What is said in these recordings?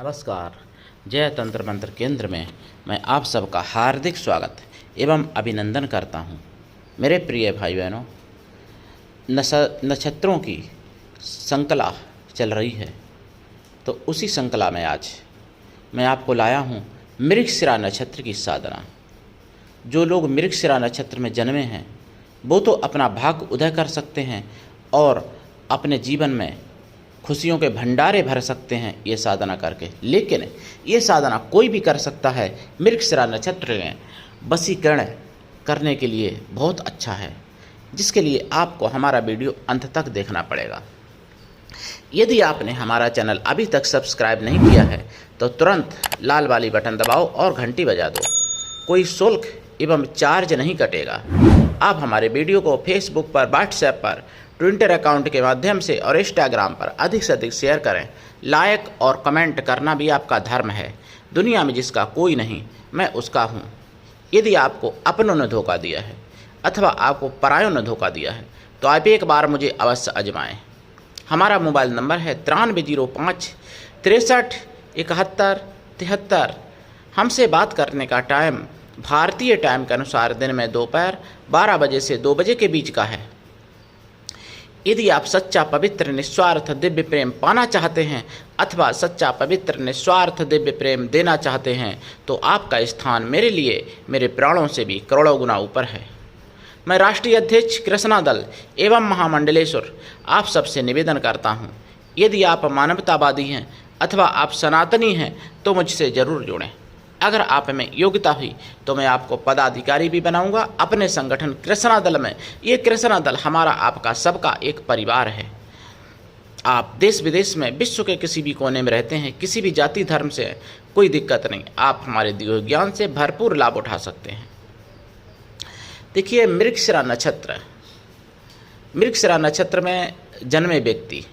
नमस्कार। जय तंत्र मंत्र केंद्र में मैं आप सबका हार्दिक स्वागत एवं अभिनंदन करता हूं। मेरे प्रिय भाई बहनों, नक्षत्रों की श्रृंखला चल रही है, तो उसी श्रृंखला में आज मैं आपको लाया हूं मृगशिरा नक्षत्र की साधना। जो लोग मृगशिरा नक्षत्र में जन्मे हैं वो तो अपना भाग्य उदय कर सकते हैं और अपने जीवन में खुशियों के भंडारे भर सकते हैं ये साधना करके। लेकिन ये साधना कोई भी कर सकता है। मृगशिरा नक्षत्र में वशीकरण करने के लिए बहुत अच्छा है, जिसके लिए आपको हमारा वीडियो अंत तक देखना पड़ेगा। यदि आपने हमारा चैनल अभी तक सब्सक्राइब नहीं किया है तो तुरंत लाल वाली बटन दबाओ और घंटी बजा दो। कोई शुल्क एवं चार्ज नहीं कटेगा। आप हमारे वीडियो को फेसबुक पर, व्हाट्सएप पर, ट्विटर अकाउंट के माध्यम से और इंस्टाग्राम पर अधिक से अधिक शेयर करें। लाइक और कमेंट करना भी आपका धर्म है। दुनिया में जिसका कोई नहीं, मैं उसका हूँ। यदि आपको अपनों ने धोखा दिया है अथवा आपको परायों ने धोखा दिया है तो आप एक बार मुझे अवश्य आजमाएं। हमारा मोबाइल नंबर है 9305 63 71 73। हमसे बात करने का टाइम भारतीय टाइम के अनुसार दिन में दोपहर 12 बजे से 2 बजे के बीच का है। यदि आप सच्चा पवित्र निस्वार्थ दिव्य प्रेम पाना चाहते हैं अथवा सच्चा पवित्र निस्वार्थ दिव्य प्रेम देना चाहते हैं तो आपका स्थान मेरे लिए मेरे प्राणों से भी करोड़ों गुना ऊपर है। मैं राष्ट्रीय अध्यक्ष कृष्णा दल एवं महामंडलेश्वर आप सबसे निवेदन करता हूं, यदि आप मानवतावादी हैं अथवा आप सनातनी हैं तो मुझसे ज़रूर जुड़ें। अगर आप में योग्यता हुई तो मैं आपको पदाधिकारी भी बनाऊंगा अपने संगठन कृष्णा दल में। ये कृष्णा दल हमारा आपका सबका एक परिवार है। आप देश विदेश में विश्व के किसी भी कोने में रहते हैं, किसी भी जाति धर्म से कोई दिक्कत नहीं, आप हमारे दिए हुए ज्ञान से भरपूर लाभ उठा सकते हैं। देखिए, मृगशिरा नक्षत्र में जन्मे व्यक्ति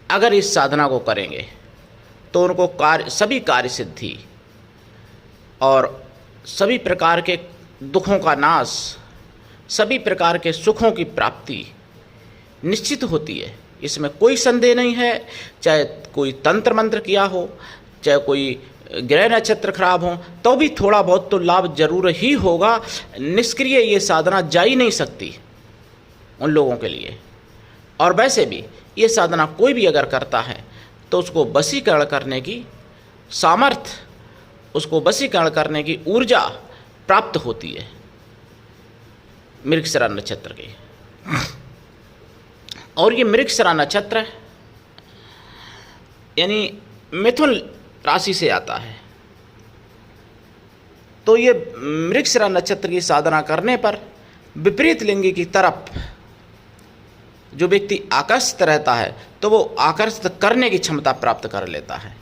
अगर इस साधना को करेंगे तो उनको सभी कार्य सिद्धि और सभी प्रकार के दुखों का नाश, सभी प्रकार के सुखों की प्राप्ति निश्चित होती है। इसमें कोई संदेह नहीं है। चाहे कोई तंत्र मंत्र किया हो, चाहे कोई ग्रह नक्षत्र खराब हो, तो भी थोड़ा बहुत तो लाभ जरूर ही होगा। निष्क्रिय ये साधना जा ही नहीं सकती उन लोगों के लिए। और वैसे भी ये साधना कोई भी अगर करता है तो उसको वशीकरण करने की सामर्थ्य, उसको वशीकरण करने की ऊर्जा प्राप्त होती है मृगशिरा नक्षत्र की। और ये मृगशिरा नक्षत्र यानी मिथुन राशि से आता है। तो ये मृगशिरा नक्षत्र की साधना करने पर विपरीत लिंगी की तरफ जो व्यक्ति आकर्षित रहता है तो वो आकर्षित करने की क्षमता प्राप्त कर लेता है।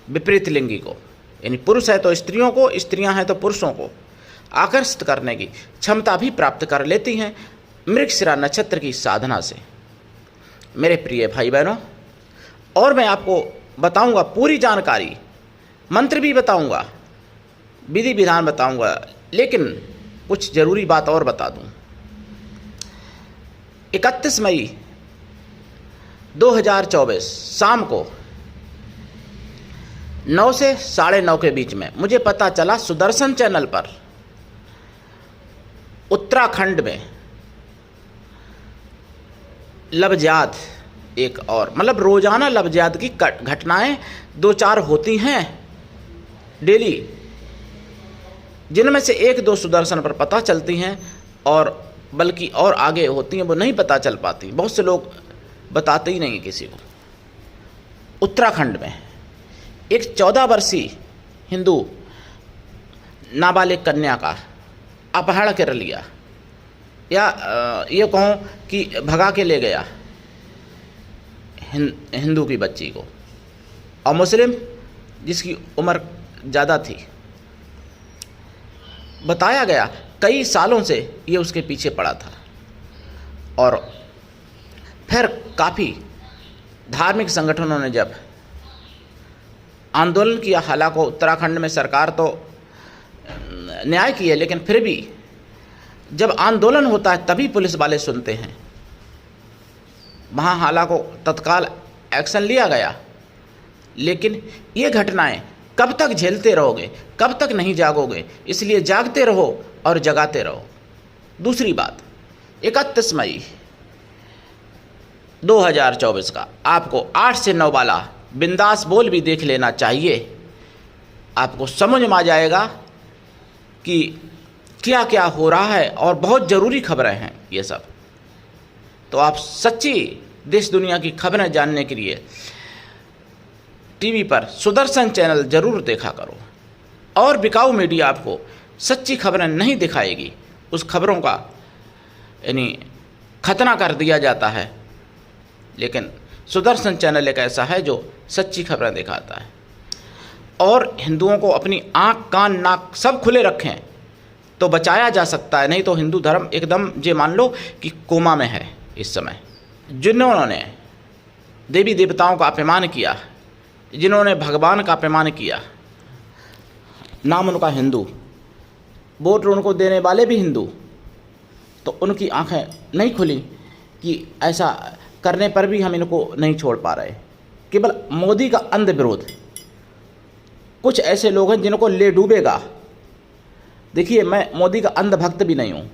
विपरीत लिंगी को, यानी पुरुष है तो स्त्रियों को, स्त्रियां हैं तो पुरुषों को आकर्षित करने की क्षमता भी प्राप्त कर लेती हैं मृगशिरा नक्षत्र की साधना से। मेरे प्रिय भाई बहनों, और मैं आपको बताऊंगा पूरी जानकारी, मंत्र भी बताऊंगा, विधि विधान बताऊंगा, लेकिन कुछ जरूरी बात और बता दूं। 31 मई 2024 शाम को 9 से 9:30 के बीच में मुझे पता चला सुदर्शन चैनल पर उत्तराखंड में लवज्याद एक और, मतलब रोजाना लवज्याद की घटनाएं 2-4 होती हैं डेली, जिनमें से 1-2 सुदर्शन पर पता चलती हैं और बल्कि और आगे होती हैं वो नहीं पता चल पाती। बहुत से लोग बताते ही नहीं किसी को। उत्तराखंड में एक 14 वर्षीय हिंदू नाबालिग कन्या का अपहरण कर लिया, या ये कहूँ कि भगा के ले गया हिंदू की बच्ची को, और मुस्लिम जिसकी उम्र ज़्यादा थी। बताया गया कई सालों से ये उसके पीछे पड़ा था और फिर काफ़ी धार्मिक संगठनों ने जब आंदोलन किया, हालांकि उत्तराखंड में सरकार तो न्याय की है, लेकिन फिर भी जब आंदोलन होता है तभी पुलिस वाले सुनते हैं। वहाँ हालांकि तत्काल एक्शन लिया गया लेकिन ये घटनाएं कब तक झेलते रहोगे, कब तक नहीं जागोगे, इसलिए जागते रहो और जगाते रहो। दूसरी बात, 31 मई 2024 का आपको 8 से 9 वाला बिंदास बोल भी देख लेना चाहिए। आपको समझ में आ जाएगा कि क्या क्या हो रहा है और बहुत ज़रूरी खबरें हैं ये सब। तो आप सच्ची देश दुनिया की खबरें जानने के लिए टीवी पर सुदर्शन चैनल ज़रूर देखा करो। और बिकाऊ मीडिया आपको सच्ची खबरें नहीं दिखाएगी, उस खबरों का यानी खतना कर दिया जाता है। लेकिन सुदर्शन चैनल एक ऐसा है जो सच्ची खबरें दिखाता है। और हिंदुओं को अपनी आँख कान नाक सब खुले रखें तो बचाया जा सकता है, नहीं तो हिंदू धर्म एकदम ये मान लो कि कोमा में है इस समय। जिन्होंने देवी देवताओं का अपमान किया, जिन्होंने भगवान का अपमान किया, नाम उनका हिंदू, वोट उनको देने वाले भी हिंदू, तो उनकी आंखें नहीं खुली कि ऐसा करने पर भी हम इनको नहीं छोड़ पा रहे। केवल मोदी का अंध विरोध, कुछ ऐसे लोग हैं जिनको ले डूबेगा। देखिए, मैं मोदी का अंध भक्त भी नहीं हूँ,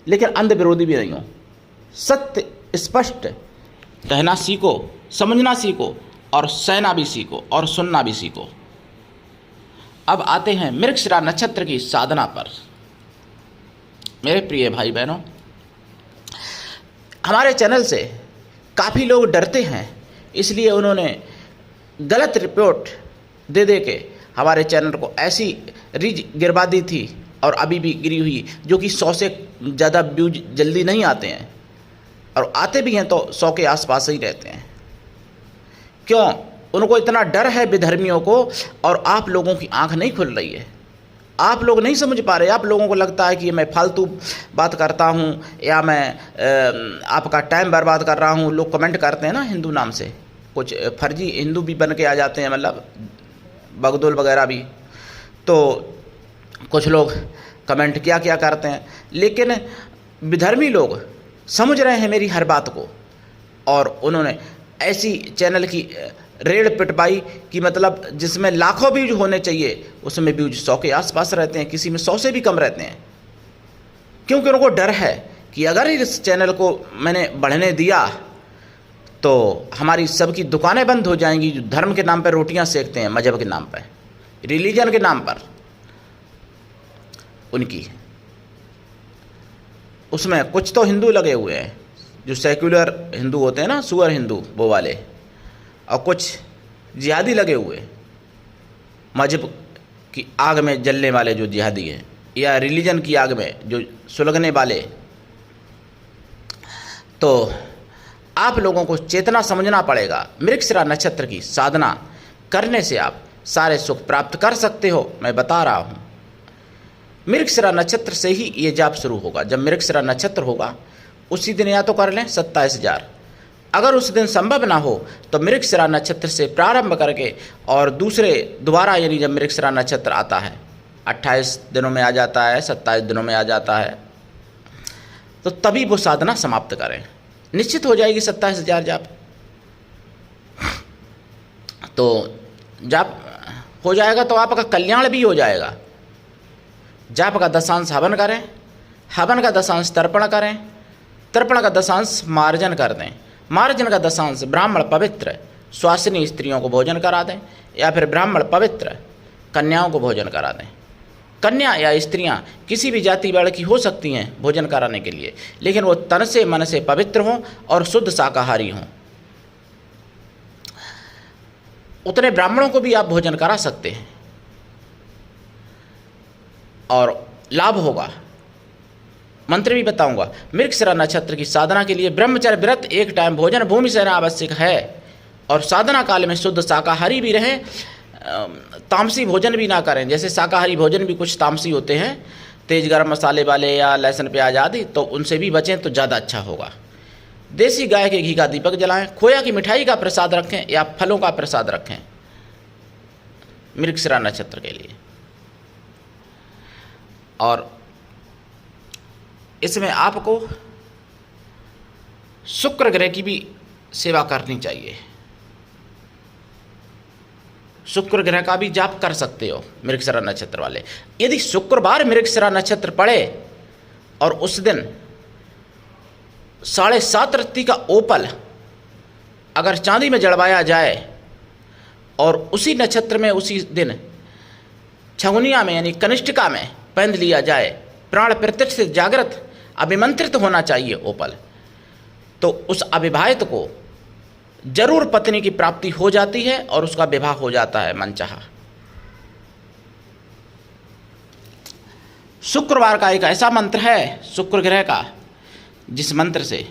लेकिन अंध विरोधी भी नहीं हूँ। सत्य स्पष्ट कहना सीखो, समझना सीखो और सहना भी सीखो और सुनना भी सीखो। अब आते हैं मृगशिरा नक्षत्र की साधना पर। मेरे प्रिय भाई बहनों, हमारे चैनल से काफ़ी लोग डरते हैं, इसलिए उन्होंने गलत रिपोर्ट दे दे के हमारे चैनल को ऐसी रीच गिरवा दी थी, और अभी भी गिरी हुई, जो कि 100 से ज़्यादा व्यूज जल्दी नहीं आते हैं, और आते भी हैं तो 100 के आसपास ही रहते हैं। क्यों? उनको इतना डर है विधर्मियों को, और आप लोगों की आंख नहीं खुल रही है। आप लोग नहीं समझ पा रहे। आप लोगों को लगता है कि मैं फालतू बात करता हूँ या मैं आपका टाइम बर्बाद कर रहा हूँ। लोग कमेंट करते हैं ना हिंदू नाम से, कुछ फर्जी हिंदू भी बन के आ जाते हैं, मतलब बगदोल वगैरह भी। तो कुछ लोग कमेंट क्या क्या करते हैं, लेकिन विधर्मी लोग समझ रहे हैं मेरी हर बात को, और उन्होंने ऐसी चैनल की रेड पिटवाई कि मतलब जिसमें लाखों व्यूज होने चाहिए, उसमें व्यूज 100 के आसपास रहते हैं, किसी में 100 से भी कम रहते हैं। क्योंकि उनको डर है कि अगर इस चैनल को मैंने बढ़ने दिया तो हमारी सबकी दुकानें बंद हो जाएंगी, जो धर्म के नाम पर रोटियां सेकते हैं, मजहब के नाम पर, रिलीजन के नाम पर उनकी। उसमें कुछ तो हिंदू लगे हुए हैं जो सेक्युलर हिंदू होते हैं ना, सुअर हिंदू वो वाले, और कुछ जिहादी लगे हुए, मजहब की आग में जलने वाले जो जिहादी हैं, या रिलीजन की आग में जो सुलगने वाले। तो आप लोगों को चेतना समझना पड़ेगा। मृगशिरा नक्षत्र की साधना करने से आप सारे सुख प्राप्त कर सकते हो, मैं बता रहा हूँ। मृगशिरा नक्षत्र से ही ये जाप शुरू होगा। जब मृगशिरा नक्षत्र होगा उसी दिन या तो कर लें 27,000, अगर उस दिन संभव ना हो तो मृगशिरा नक्षत्र से प्रारंभ करके और दूसरे दोबारा, यानी जब मृगशिरा नक्षत्र आता है 28 दिनों में आ जाता है, 27 दिनों में आ जाता है, तो तभी वो साधना समाप्त करें। निश्चित हो जाएगी 27,000 जाप। तो जाप हो जाएगा तो आपका कल्याण भी हो जाएगा। जाप का दशांश हवन करें, हवन का दशांश तर्पण करें, तर्पण का दशांश मार्जन कर दें, मार्जन का दशांश ब्राह्मण पवित्र स्वासिनी स्त्रियों को भोजन करा दें, या फिर ब्राह्मण पवित्र कन्याओं को भोजन करा दें। कन्या या स्त्रियां किसी भी जाति वर्ण की हो सकती हैं भोजन कराने के लिए, लेकिन वो तन से मन से पवित्र हों और शुद्ध शाकाहारी हों। उतने ब्राह्मणों को भी आप भोजन करा सकते हैं और लाभ होगा। मंत्र भी बताऊंगा। मृगशिरा नक्षत्र की साधना के लिए ब्रह्मचर्य व्रत, एक टाइम भोजन, भूमि सेना आवश्यक है, और साधना काल में शुद्ध शाकाहारी भी रहें, तामसी भोजन भी ना करें। जैसे शाकाहारी भोजन भी कुछ तामसी होते हैं, तेज गरम मसाले वाले या लहसुन प्याज आदि, तो उनसे भी बचें तो ज़्यादा अच्छा होगा। देसी गाय के घी का दीपक जलाएं, खोया की मिठाई का प्रसाद रखें या फलों का प्रसाद रखें मृगशिरा नक्षत्र के लिए। और इसमें आपको शुक्र ग्रह की भी सेवा करनी चाहिए। शुक्र ग्रह का भी जाप कर सकते हो मृगशिरा नक्षत्र वाले। यदि शुक्रवार मृगशिरा नक्षत्र पड़े और उस दिन 7:30 रत्ती का ओपल अगर चांदी में जड़वाया जाए और उसी नक्षत्र में उसी दिन छगुनिया में यानी कनिष्ठिका में पैंद लिया जाए, प्राण प्रत्यक्ष से जागृत अभिमंत्रित होना चाहिए ओपल, तो उस अविवाहित को जरूर पत्नी की प्राप्ति हो जाती है और उसका विवाह हो जाता है मनचाहा। शुक्रवार का एक ऐसा मंत्र है शुक्र ग्रह का जिस मंत्र से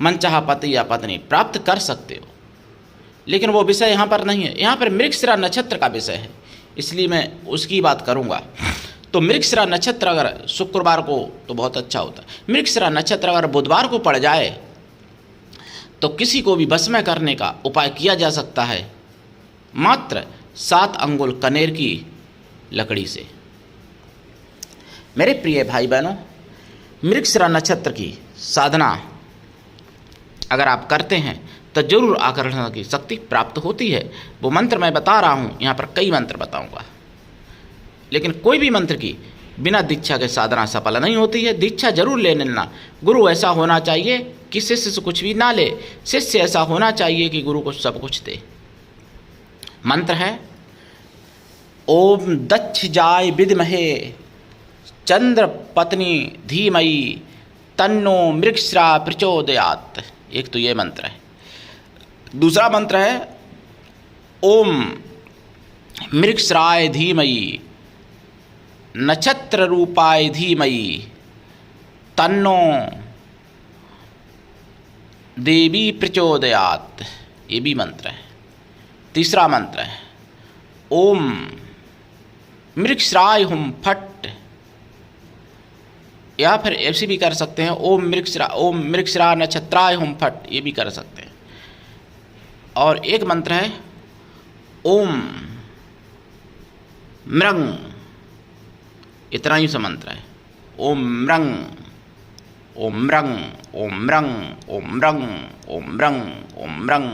मनचाहा पति या पत्नी प्राप्त कर सकते हो, लेकिन वो विषय यहाँ पर नहीं है। यहाँ पर मृगशिरा नक्षत्र का विषय है, इसलिए मैं उसकी बात करूँगा। तो मृगशिरा नक्षत्र अगर शुक्रवार को तो बहुत अच्छा होता है। मृगशिरा नक्षत्र अगर बुधवार को पड़ जाए तो किसी को भी वश करने का उपाय किया जा सकता है मात्र 7 अंगुल कनेर की लकड़ी से। मेरे प्रिय भाई बहनों, मृगशिरा नक्षत्र की साधना अगर आप करते हैं तो जरूर आकर्षण की शक्ति प्राप्त होती है। वो मंत्र मैं बता रहा हूँ, यहाँ पर कई मंत्र बताऊँगा, लेकिन कोई भी मंत्र की बिना दीक्षा के साधना सफल नहीं होती है। दीक्षा जरूर ले लेना। गुरु ऐसा होना चाहिए कि शिष्य से कुछ भी ना ले, शिष्य ऐसा होना चाहिए कि गुरु को सब कुछ दे। मंत्र है ओम दक्षजाय विद्महे चंद्र पत्नी धीमहि तन्नो मृगशिरा प्रचोदयात्। एक तो ये मंत्र है। दूसरा मंत्र है ओम मृगशिराय धीमहि नक्षत्र रूपाय धीमहि तन्नो देवी प्रचोदयात्। ये भी मंत्र है। तीसरा मंत्र है ओम मृगशिराय हुम फट, या फिर ऐसे भी कर सकते हैं ओम मृगशिरा नक्षत्राय हुम फट, ये भी कर सकते हैं। और एक मंत्र है ओम मृंग, इतना ही सा मंत्र है ओम मृंग ओम मृंग ओम मृंग ओम मृंग ओम मृंग ओम मृंग।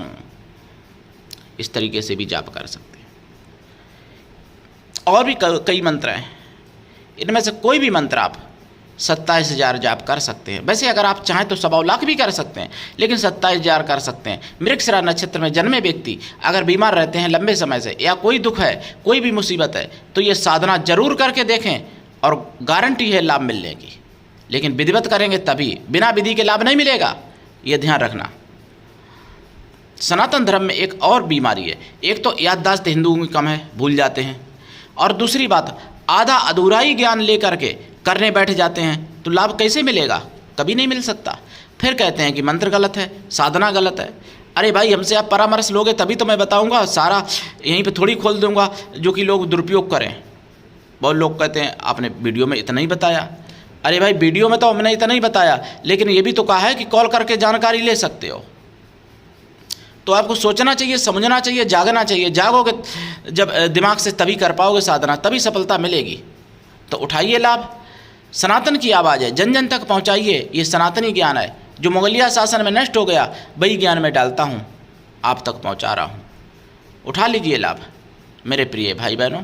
इस तरीके से भी जाप कर सकते हैं। और भी कई मंत्र हैं, इनमें से कोई भी मंत्र आप 27,000 जाप कर सकते हैं। वैसे अगर आप चाहें तो 1.25 लाख भी कर सकते हैं, लेकिन 27,000 कर सकते हैं। मृगशिरा नक्षत्र में जन्मे व्यक्ति अगर बीमार रहते हैं लंबे समय से, या कोई दुख है, कोई भी मुसीबत है, तो ये साधना जरूर करके देखें और गारंटी है लाभ मिलने की। लेकिन विधिवत करेंगे तभी, बिना विधि के लाभ नहीं मिलेगा, ये ध्यान रखना। सनातन धर्म में एक और बीमारी है। एक तो याददाश्त हिंदुओं की कम है, भूल जाते हैं, और दूसरी बात आधा अधूरा ही ज्ञान लेकर के करने बैठ जाते हैं, तो लाभ कैसे मिलेगा? कभी नहीं मिल सकता। फिर कहते हैं कि मंत्र गलत है, साधना गलत है। अरे भाई, हमसे आप परामर्श लोगे तभी तो मैं बताऊंगा, सारा यहीं पे थोड़ी खोल दूंगा जो कि लोग दुरुपयोग करें। बहुत लोग कहते हैं आपने वीडियो में इतना ही बताया। अरे भाई, वीडियो में तो हमने इतना ही बताया, लेकिन ये भी तो कहा है कि कॉल करके जानकारी ले सकते हो। तो आपको सोचना चाहिए, समझना चाहिए, जागना चाहिए। जागोगे जब दिमाग से तभी कर पाओगे साधना, तभी सफलता मिलेगी। तो उठाइए लाभ। सनातन की आवाज़ है, जन जन तक पहुंचाइए। ये सनातनी ज्ञान है जो मुगलिया शासन में नष्ट हो गया, वही ज्ञान में डालता हूं, आप तक पहुंचा रहा हूं। उठा लीजिए लाभ मेरे प्रिय भाई बहनों।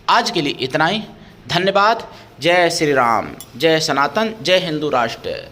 आज के लिए इतना ही। धन्यवाद। जय श्री राम, जय सनातन, जय हिंदू राष्ट्र।